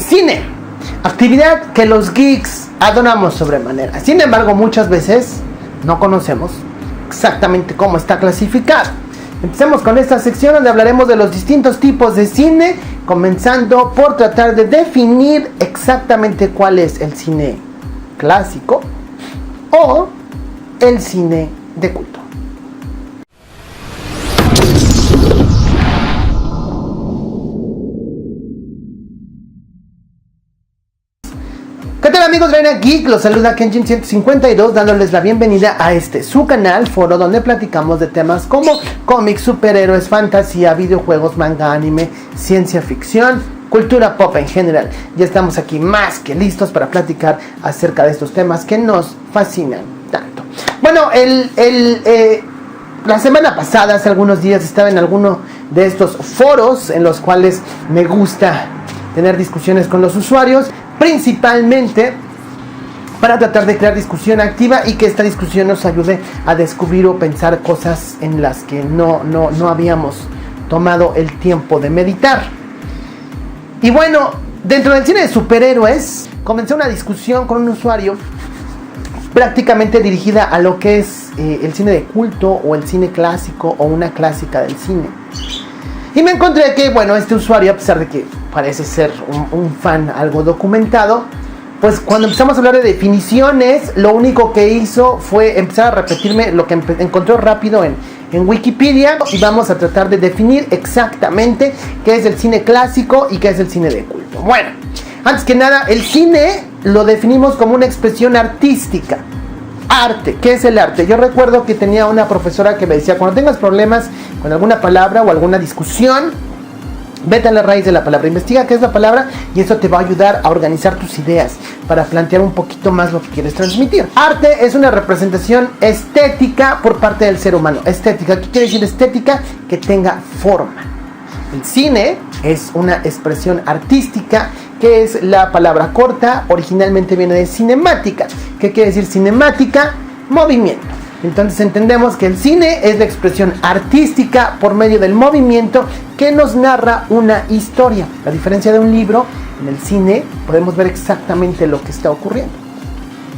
Cine, actividad que los geeks adoramos sobremanera. Sin embargo, muchas veces no conocemos exactamente cómo está clasificado. Empecemos con esta sección donde hablaremos de los distintos tipos de cine, comenzando por tratar de definir exactamente cuál es el cine clásico o el cine de culto. ¿Qué tal, amigos de Arena Geek? Los saluda Kenjin152, dándoles la bienvenida a su canal, foro donde platicamos de temas como cómics, superhéroes, fantasía, videojuegos, manga, anime, ciencia ficción, cultura pop en general. Ya estamos aquí más que listos para platicar acerca de estos temas que nos fascinan tanto. Bueno, la semana pasada, hace algunos días, estaba en alguno de estos foros en los cuales me gusta tener discusiones con los usuarios, principalmente para tratar de crear discusión activa y que esta discusión nos ayude a descubrir o pensar cosas en las que no habíamos tomado el tiempo de meditar. Y bueno, dentro del cine de superhéroes comencé una discusión con un usuario prácticamente dirigida a lo que es el cine de culto o el cine clásico o una clásica del cine. Y me encontré que, bueno, este usuario, a pesar de que parece ser un fan algo documentado, pues cuando empezamos a hablar de definiciones, lo único que hizo fue empezar a repetirme lo que encontró rápido en Wikipedia, y vamos a tratar de definir exactamente qué es el cine clásico y qué es el cine de culto. Bueno, antes que nada, el cine lo definimos como una expresión artística. Arte, ¿qué es el arte? Yo recuerdo que tenía una profesora que me decía: cuando tengas problemas con alguna palabra o alguna discusión, vete a la raíz de la palabra, investiga qué es la palabra y eso te va a ayudar a organizar tus ideas para plantear un poquito más lo que quieres transmitir. Arte es una representación estética por parte del ser humano. Estética, ¿qué quiere decir estética? Que tenga forma. El cine es una expresión artística, que es la palabra corta, originalmente viene de cinemática. ¿Qué quiere decir cinemática? Movimiento. Entonces entendemos que el cine es la expresión artística por medio del movimiento que nos narra una historia. A diferencia de un libro, en el cine podemos ver exactamente lo que está ocurriendo.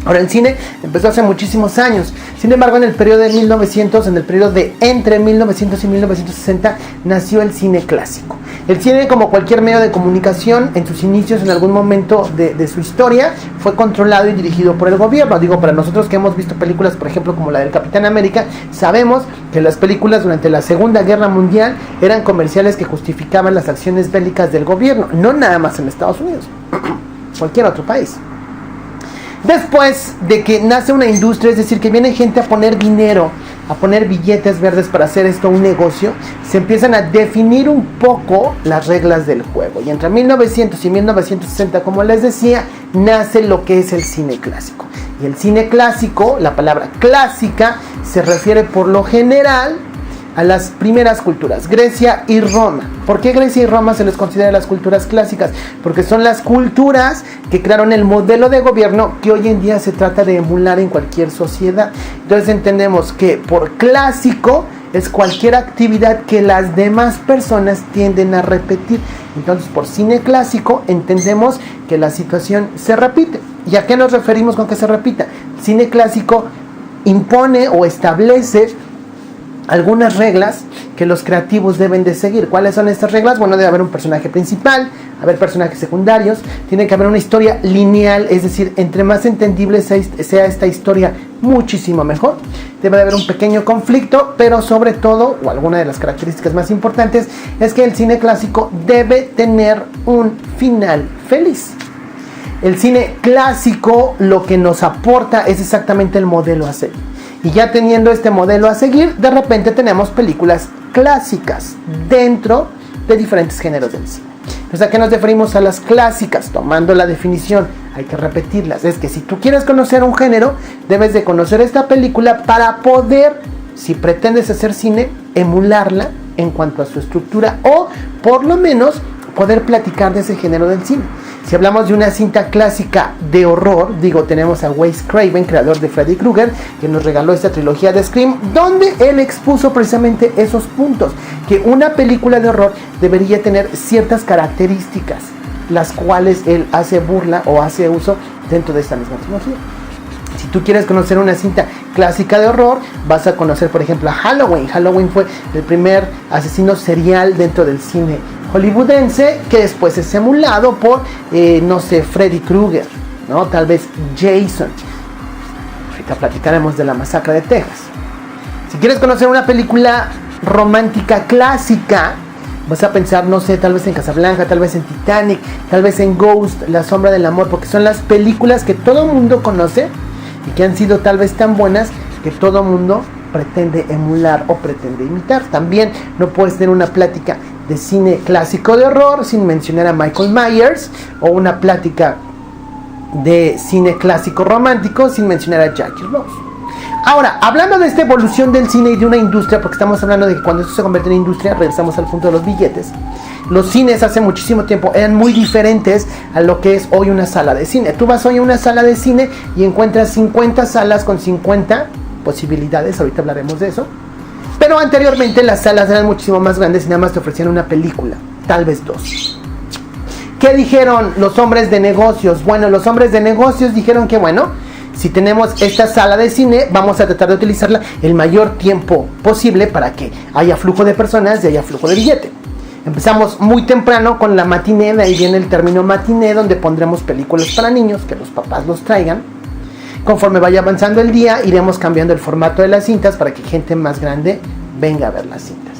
Ahora, el cine empezó hace muchísimos años. Sin embargo, en el periodo de 1900, en el periodo de entre 1900 y 1960, nació el cine clásico. El cine, como cualquier medio de comunicación, en sus inicios, en algún momento de su historia, fue controlado y dirigido por el gobierno. Digo, para nosotros que hemos visto películas, por ejemplo, como la del Capitán América, sabemos que las películas durante la Segunda Guerra Mundial eran comerciales que justificaban las acciones bélicas del gobierno, no nada más en Estados Unidos, cualquier otro país. Después de que nace una industria, es decir, que viene gente a poner dinero, a poner billetes verdes para hacer esto un negocio, se empiezan a definir un poco las reglas del juego. Y entre 1900 y 1960, como les decía, nace lo que es el cine clásico. Y el cine clásico, la palabra clásica, se refiere por lo general a las primeras culturas, Grecia y Roma. ¿Por qué Grecia y Roma se les considera las culturas clásicas? Porque son las culturas que crearon el modelo de gobierno que hoy en día se trata de emular en cualquier sociedad. Entonces entendemos que por clásico es cualquier actividad que las demás personas tienden a repetir. Entonces, por cine clásico entendemos que la situación se repite. ¿Y a qué nos referimos con que se repita? Cine clásico impone o establece algunas reglas que los creativos deben de seguir. ¿Cuáles son estas reglas? Bueno, debe haber un personaje principal, haber personajes secundarios, tiene que haber una historia lineal, es decir, entre más entendible sea esta historia, muchísimo mejor. Debe de haber un pequeño conflicto, pero sobre todo, o alguna de las características más importantes, es que el cine clásico debe tener un final feliz. El cine clásico lo que nos aporta es exactamente el modelo a seguir. Y ya teniendo este modelo a seguir, de repente tenemos películas clásicas dentro de diferentes géneros del cine. Entonces, ¿a qué nos referimos a las clásicas? Tomando la definición, hay que repetirlas. Es que si tú quieres conocer un género, debes de conocer esta película para poder, si pretendes hacer cine, emularla en cuanto a su estructura o, por lo menos, poder platicar de ese género del cine. Si hablamos de una cinta clásica de horror, tenemos a Wes Craven, creador de Freddy Krueger, que nos regaló esta trilogía de Scream, donde él expuso precisamente esos puntos, que una película de horror debería tener ciertas características. las cuales él hace burla o hace uso dentro de esta misma tecnología. Si tú quieres conocer una cinta clásica de horror, vas a conocer, por ejemplo, a Halloween. Halloween fue el primer asesino serial dentro del cine hollywoodense, que después es emulado por, no sé, Freddy Krueger, ¿no? Tal vez Jason. Ahorita platicaremos de la masacre de Texas. Si quieres conocer una película romántica clásica, vas a pensar, no sé, tal vez en Casablanca, tal vez en Titanic, tal vez en Ghost, La sombra del amor, porque son las películas que todo mundo conoce y que han sido tal vez tan buenas que todo mundo pretende emular o pretende imitar. También no puedes tener una plática de cine clásico de horror sin mencionar a Michael Myers, o una plática de cine clásico romántico sin mencionar a Jackie Rose. Ahora, hablando de esta evolución del cine y de una industria, porque estamos hablando de que cuando esto se convierte en industria, regresamos al punto de los billetes. Los cines hace muchísimo tiempo eran muy diferentes a lo que es hoy una sala de cine. Tú vas hoy a una sala de cine y encuentras 50 salas con 50 posibilidades, ahorita hablaremos de eso. Pero anteriormente las salas eran muchísimo más grandes y nada más te ofrecían una película, tal vez dos. ¿Qué dijeron los hombres de negocios? Bueno, los hombres de negocios dijeron que bueno, si tenemos esta sala de cine, vamos a tratar de utilizarla el mayor tiempo posible para que haya flujo de personas y haya flujo de billete. Empezamos muy temprano con la matiné, de ahí viene el término matiné, donde pondremos películas para niños, que los papás los traigan. Conforme vaya avanzando el día, iremos cambiando el formato de las cintas para que gente más grande venga a ver las cintas.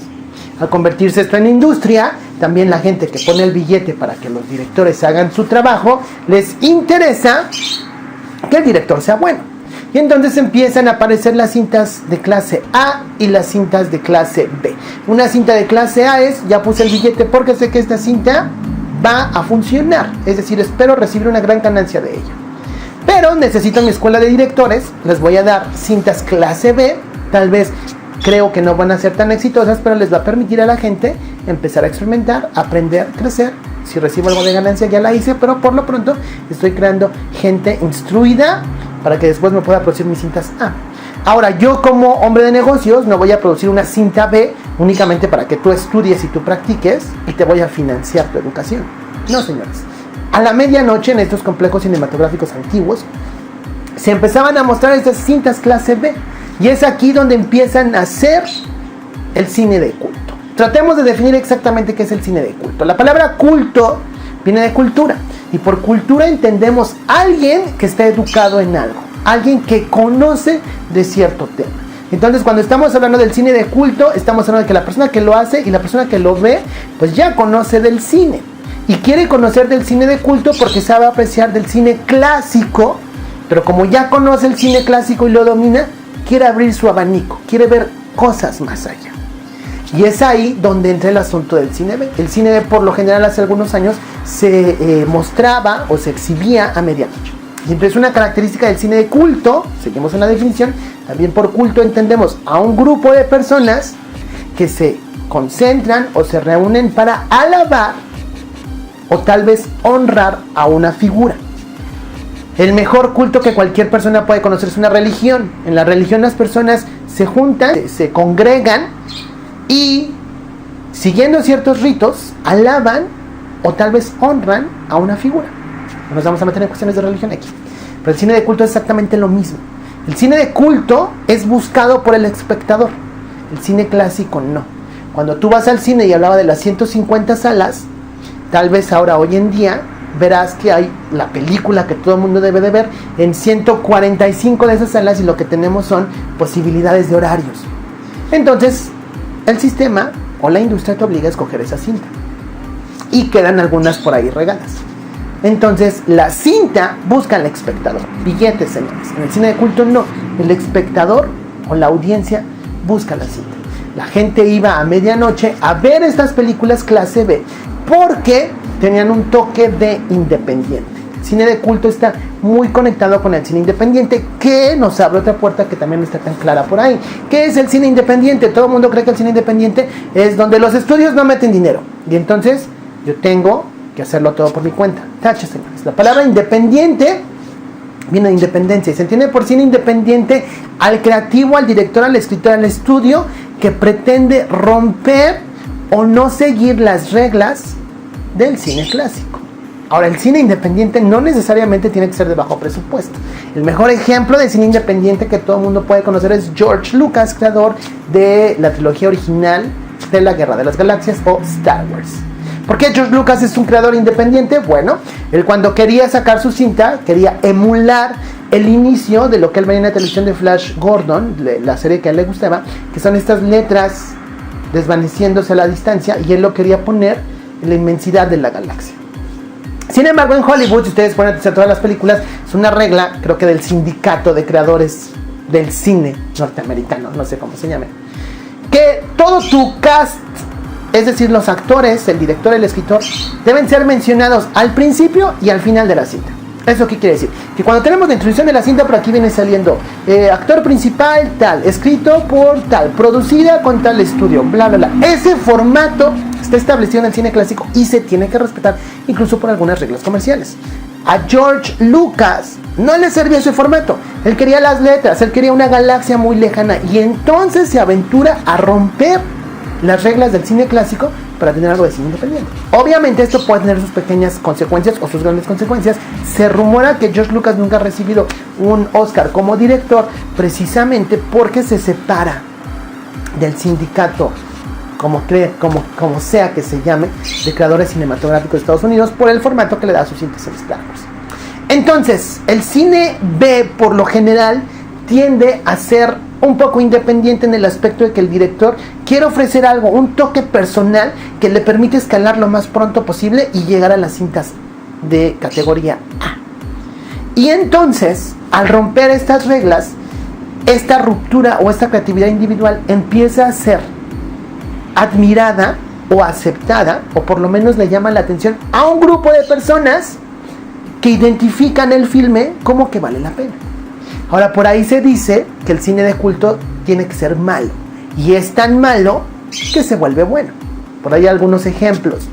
Al convertirse esto en industria, también la gente que pone el billete para que los directores hagan su trabajo, les interesa que el director sea bueno. Y entonces empiezan a aparecer las cintas de clase A y las cintas de clase B. Una cinta de clase A es, ya puse el billete porque sé que esta cinta va a funcionar. Es decir, espero recibir una gran ganancia de ella. Pero necesito mi escuela de directores, les voy a dar cintas clase B, tal vez creo que no van a ser tan exitosas, pero les va a permitir a la gente empezar a experimentar, aprender, crecer. Si recibo algo de ganancia ya la hice, pero por lo pronto estoy creando gente instruida para que después me pueda producir mis cintas A. Ahora, yo como hombre de negocios no voy a producir una cinta B únicamente para que tú estudies y tú practiques y te voy a financiar tu educación. No, señores. A la medianoche en estos complejos cinematográficos antiguos se empezaban a mostrar estas cintas clase B. Y es aquí donde empiezan a hacer el cine de culto. Tratemos de definir exactamente qué es el cine de culto. La palabra culto viene de cultura. Y por cultura entendemos alguien que está educado en algo. Alguien que conoce de cierto tema. Entonces, cuando estamos hablando del cine de culto, estamos hablando de que la persona que lo hace y la persona que lo ve, pues ya conoce del cine. Y quiere conocer del cine de culto porque sabe apreciar del cine clásico. Pero como ya conoce el cine clásico y lo domina, quiere abrir su abanico, quiere ver cosas más allá. Y es ahí donde entra el asunto del cine B. El cine B, por lo general, hace algunos años se mostraba o se exhibía a medianoche. Y entonces una característica del cine de culto, seguimos en la definición, también por culto entendemos a un grupo de personas que se concentran o se reúnen para alabar o tal vez honrar a una figura. El mejor culto que cualquier persona puede conocer es una religión. En la religión las personas se juntan, se congregan y siguiendo ciertos ritos alaban o tal vez honran a una figura. No nos vamos a meter en cuestiones de religión aquí. Pero el cine de culto es exactamente lo mismo. El cine de culto es buscado por el espectador. El cine clásico no. Cuando tú vas al cine y hablaba de las 150 salas, tal vez ahora hoy en día verás que hay la película que todo el mundo debe de ver en 145 de esas salas y lo que tenemos son posibilidades de horarios. Entonces, el sistema o la industria te obliga a escoger esa cinta. Y quedan algunas por ahí regadas. Entonces, la cinta busca al espectador. Billetes, señores. En el cine de culto no. El espectador o la audiencia busca la cinta. La gente iba a medianoche a ver estas películas clase B porque tenían un toque de independiente. El cine de culto está muy conectado con el cine independiente, que nos abre otra puerta que también no está tan clara por ahí. ¿Qué es el cine independiente? Todo el mundo cree que el cine independiente es donde los estudios no meten dinero. Y entonces yo tengo que hacerlo todo por mi cuenta. Tacha, señores. La palabra independiente viene de independencia y se entiende por cine independiente al creativo, al director, al escritor, al estudio que pretende romper o no seguir las reglas del cine clásico. Ahora, el cine independiente no necesariamente tiene que ser de bajo presupuesto. El mejor ejemplo de cine independiente que todo el mundo puede conocer es George Lucas, creador de la trilogía original de la Guerra de las Galaxias o Star Wars. ¿Por qué George Lucas es un creador independiente? Bueno, él cuando quería sacar su cinta, quería emular el inicio de lo que él veía en la televisión de Flash Gordon, la serie que a él le gustaba, que son estas letras desvaneciéndose a la distancia, y él lo quería poner en la inmensidad de la galaxia. Sin embargo, en Hollywood, si ustedes pueden hacer todas las películas, es una regla, creo que del sindicato de creadores del cine norteamericano, no sé cómo se llame, que todo tu cast, es decir, los actores, el director, el escritor, deben ser mencionados al principio y al final de la cinta. ¿Eso qué quiere decir? Que cuando tenemos la introducción de la cinta, por aquí viene saliendo actor principal tal, escrito por tal, producida con tal estudio, bla, bla, bla. Ese formato está establecido en el cine clásico y se tiene que respetar incluso por algunas reglas comerciales. A George Lucas no le servía ese formato. Él quería las letras, él quería una galaxia muy lejana, y entonces se aventura a romper las reglas del cine clásico para tener algo de cine independiente. Obviamente esto puede tener sus pequeñas consecuencias o sus grandes consecuencias. Se rumora que George Lucas nunca ha recibido un Oscar como director precisamente porque se separa del sindicato, como sea que se llame, de creadores cinematográficos de Estados Unidos, por el formato que le da a sus cintas en Star Wars. Entonces, el cine B, por lo general, tiende a ser un poco independiente en el aspecto de que el director quiere ofrecer algo, un toque personal que le permite escalar lo más pronto posible y llegar a las cintas de categoría A. Y entonces, al romper estas reglas, esta ruptura o esta creatividad individual empieza a ser admirada o aceptada, o por lo menos le llama la atención a un grupo de personas que identifican el filme como que vale la pena. Ahora, por ahí se dice que el cine de culto tiene que ser malo, y es tan malo que se vuelve bueno. Por ahí hay algunos ejemplos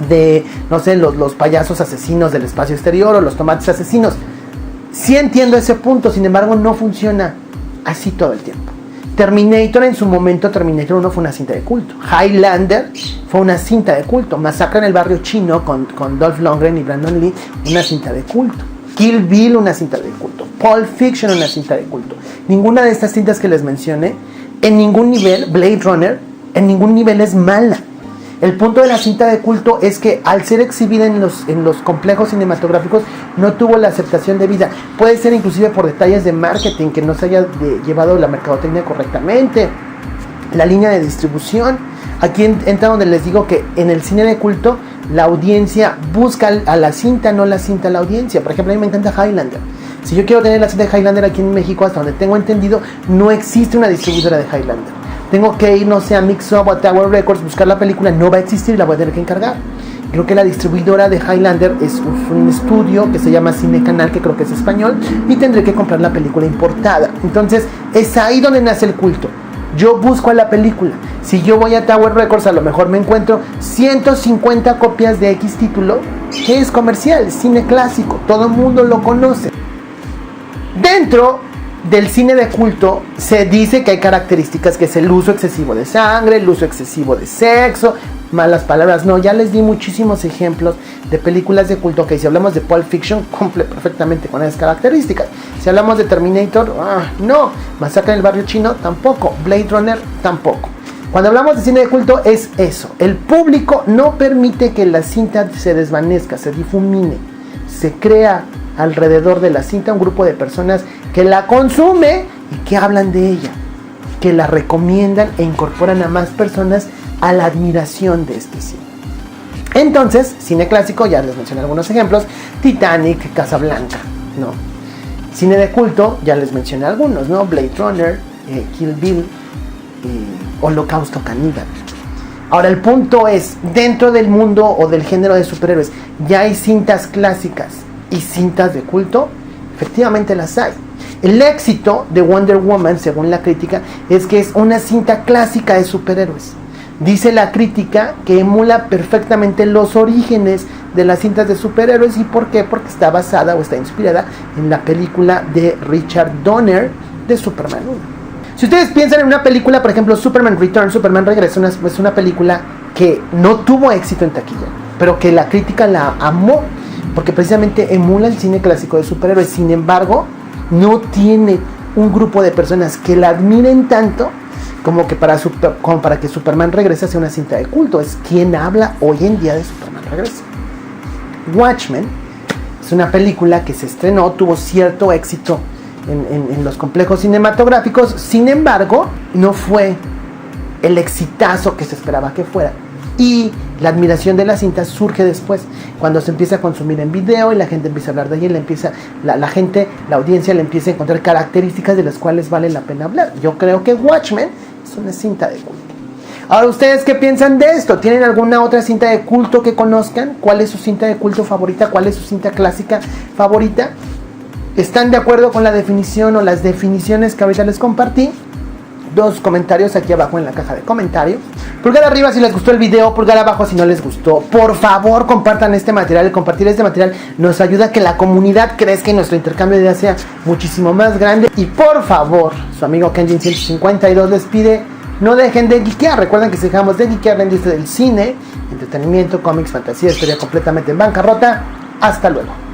de, no sé, los payasos asesinos del espacio exterior o los tomates asesinos. Sí entiendo ese punto, sin embargo no funciona así todo el tiempo. Terminator, en su momento, Terminator 1 fue una cinta de culto. Highlander fue una cinta de culto. Masacre en el barrio chino con Dolph Lundgren y Brandon Lee, una cinta de culto. Kill Bill, una cinta de culto. Pulp Fiction, una cinta de culto. Ninguna de estas cintas que les mencioné, en ningún nivel, Blade Runner, en ningún nivel es mala. El punto de la cinta de culto es que al ser exhibida en los complejos cinematográficos no tuvo la aceptación debida. Puede ser inclusive por detalles de marketing, que no se haya llevado la mercadotecnia correctamente, la línea de distribución. Aquí entra donde les digo que en el cine de culto la audiencia busca a la cinta, no la cinta a la audiencia. Por ejemplo, a mí me encanta Highlander. Si yo quiero tener la cinta de Highlander aquí en México, hasta donde tengo entendido, no existe una distribuidora de Highlander. Tengo que ir, no sé, a Mix-Up o a Tower Records, buscar la película, no va a existir y la voy a tener que encargar. Creo que la distribuidora de Highlander es un estudio que se llama Cine Canal, que creo que es español, y tendré que comprar la película importada. Entonces, es ahí donde nace el culto. Yo busco a la película. Si yo voy a Tower Records, a lo mejor me encuentro 150 copias de X título, que es comercial, cine clásico, todo el mundo lo conoce. Dentro del cine de culto se dice que hay características, que es el uso excesivo de sangre, el uso excesivo de sexo, malas palabras. No, ya les di muchísimos ejemplos de películas de culto. Que si hablamos de Pulp Fiction, cumple perfectamente con esas características. Si hablamos de Terminator, no. Masacre en el barrio chino, tampoco. Blade Runner, tampoco. Cuando hablamos de cine de culto es eso. El público no permite que la cinta se desvanezca, se difumine. Se crea alrededor de la cinta un grupo de personas que la consume y que hablan de ella, que la recomiendan e incorporan a más personas a la admiración de este cine. Entonces, cine clásico, ya les mencioné algunos ejemplos: Titanic, Casablanca, ¿no? Cine de culto, ya les mencioné algunos, ¿no? Blade Runner, Kill Bill, Holocausto Caníbal. Ahora, el punto es, dentro del mundo o del género de superhéroes, ya hay cintas clásicas y cintas de culto. Efectivamente las hay. El éxito de Wonder Woman, según la crítica, es que es una cinta clásica de superhéroes. Dice la crítica que emula perfectamente los orígenes de las cintas de superhéroes. ¿Y por qué? Porque está basada o está inspirada en la película de Richard Donner de Superman 1. Si ustedes piensan en una película, por ejemplo, Superman Returns, Superman Regresa, es una película que no tuvo éxito en taquilla. pero que la crítica la amó, porque precisamente emula el cine clásico de superhéroes. Sin embargo, no tiene un grupo de personas que la admiren tanto como para que Superman regrese a ser una cinta de culto. Es quien habla hoy en día de Superman regresa. Watchmen es una película que se estrenó, tuvo cierto éxito en los complejos cinematográficos. Sin embargo, no fue el exitazo que se esperaba que fuera. Y la admiración de la cinta surge después, cuando se empieza a consumir en video y la gente empieza a hablar de ella, la audiencia le empieza a encontrar características de las cuales vale la pena hablar. Yo creo que Watchmen es una cinta de culto. Ahora, ¿ustedes qué piensan de esto? ¿Tienen alguna otra cinta de culto que conozcan? ¿Cuál es su cinta de culto favorita? ¿Cuál es su cinta clásica favorita? ¿Están de acuerdo con la definición o las definiciones que ahorita les compartí? 2 comentarios aquí abajo en la caja de comentarios. Pulgar arriba si les gustó el video, pulgar abajo si no les gustó. Por favor, compartan este material. El compartir este material nos ayuda a que la comunidad crezca y nuestro intercambio de ideas sea muchísimo más grande. Y por favor, su amigo Kenjin 152 les pide: no dejen de geekear. Recuerden que si dejamos de geekear la industria del cine, entretenimiento, cómics, fantasía estaría completamente en bancarrota. Hasta luego.